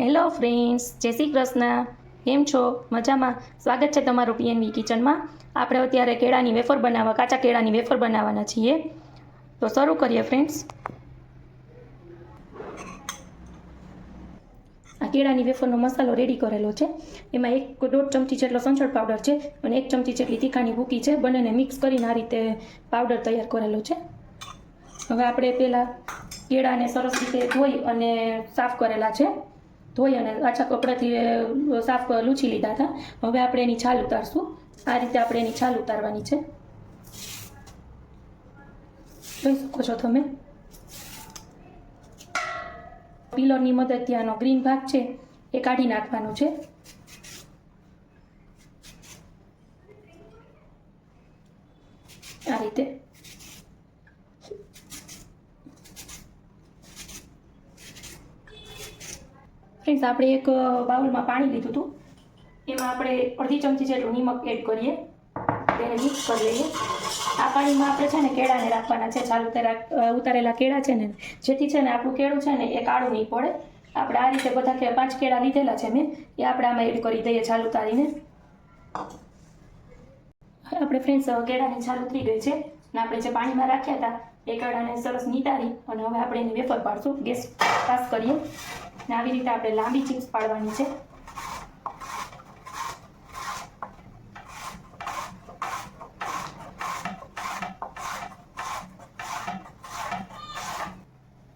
Hello friends, જય શ્રી કૃષ્ણ. કેમ છો? મજામાં? સ્વાગત છે તમારું પીએનવી કિચનમાં. આપણે અત્યારે કાચા કેળાની વેફર બનાવવાના છીએ. તો શરૂ કરીએ ફ્રેન્ડ્સ. આ કેળાની વેફરનો મસાલો રેડી કરેલો છે. એમાં 1.5 ચમચી જેટલો સંચળ પાવડર છે અને 1 ચમચી જેટલી તીખાની ભૂકી છે. બંનેને મિક્સ કરીને આ રીતે પાવડર તૈયાર કરેલો છે. હવે આપણે પહેલાં કેળાને સરસ રીતે ધોઈ અને સાફ કરેલા છે. ધોઈ અને આછા કપડાથી સાફ લૂછી લીધા હતા. હવે આપણે એની છાલ ઉતારશું. આ રીતે આપણે એની છાલ ઉતારવાની છે. જોઈ શકો છો તમે. પીલરની મદદથી આનો ગ્રીન ભાગ છે એ કાઢી નાખવાનો છે. આ રીતે ફ્રેન્ડ્સ, આપણે એક બાઉલમાં પાણી લીધું હતું. એમાં આપણે અડધી ચમચી જેટલું નિમક એડ કરીએ. તેને મિક્સ કરી લઈએ. આ પાણીમાં આપણે છે ને કેળાને રાખવાના છે. છાલ ઉતારેલા કેળા છે ને, જેથી છે ને આપણું કેળું છે ને એ કાળું નહીં પડે. આપણે આ રીતે બધા 5 કેળા લીધેલા છે મેં, એ આપણે આમાં એડ કરી દઈએ છાલ ઉતારીને. આપણે ફ્રેન્ડ્સ કેળાની છાલ ઉતરી ગઈ છે અને આપણે જે પાણીમાં રાખ્યા હતા એ કેળાને સરસ નીતારી અને હવે આપણે એની વેફર પાડશું. ગેસ પાસ કરીએ અને આવી રીતે આપણે લાંબી ચિપ્સ પાડવાની છે.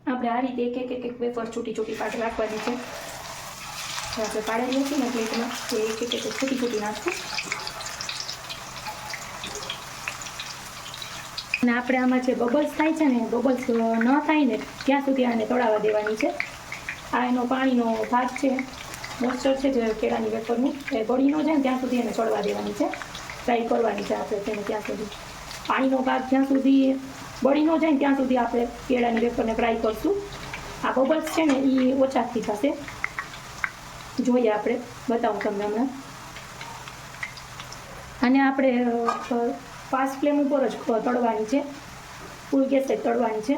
આપણે આ રીતે એક વેફર છૂટી પાડી રાખવાની છે. આપણે પાડેલી હતી ને પ્લેટમાં એ એક છૂટી નાખશું. અને આપણે આમાં જે બબલ્સ થાય છે ને, બબલ્સ ન થાય ને ત્યાં સુધી આને તળાવવા દેવાની છે. આ એનો પાણીનો ભાગ છે, મોઇસ્ચર છે જે કેળાની વેફરનું, એ બળી ન જાય ત્યાં સુધી એને ચડવા દેવાની છે. ફ્રાય કરવાની છે આપણે તેને ત્યાં સુધી. પાણીનો ભાગ જ્યાં સુધી બળી ન જાય ત્યાં સુધી આપણે કેળાની વેફરને ફ્રાય કરશું. આ બબલ્સ છે ને એ ઓછાથી થશે. જોઈએ આપણે, બતાવું તમને હમણાં. અને આપણે ફાસ્ટ ફ્લેમ ઉપર જ તળવાની છે. ફૂલ ગેસ જ તળવાની છે.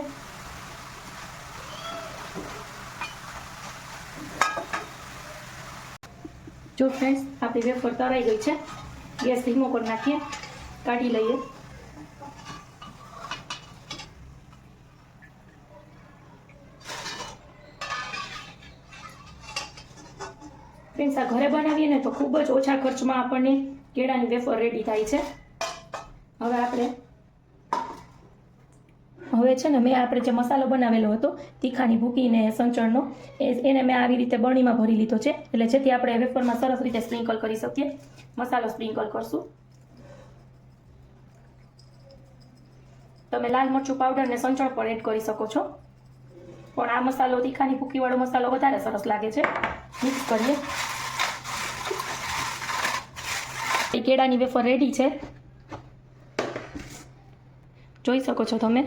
જો ફ્રેન્ડ્સ, આપણી વેફર તળાઈ ગઈ છે. ગેસ ધીમો કરી નાખીએ, કાઢી લઈએ. ફ્રેન્ડ્સ, આ ઘરે બનાવીએ ને તો ખૂબ જ ઓછા ખર્ચમાં આપણને કેળાની વેફર રેડી થાય છે. હવે છે ને મેં આપણે જે મસાલો બનાવેલો હતો તીખાની ભૂકીને સંચળનો, એને મેં આવી રીતે બરણીમાં ભરી લીધો છે. એટલે જેથી આપણે વેફરમાં સરસ રીતે સ્પ્રિંકલ કરી શકીએ. મસાલો સ્પ્રિંકલ કરશું. તમે લાલ મરચું પાવડર ને સંચળ પણ એડ કરી શકો છો, પણ આ મસાલો તીખાની ભૂકીવાળો મસાલો વધારે સરસ લાગે છે. મિક્સ કરીએ. કેળાની વેફર રેડી છે, જોઈ શકો છો તમે.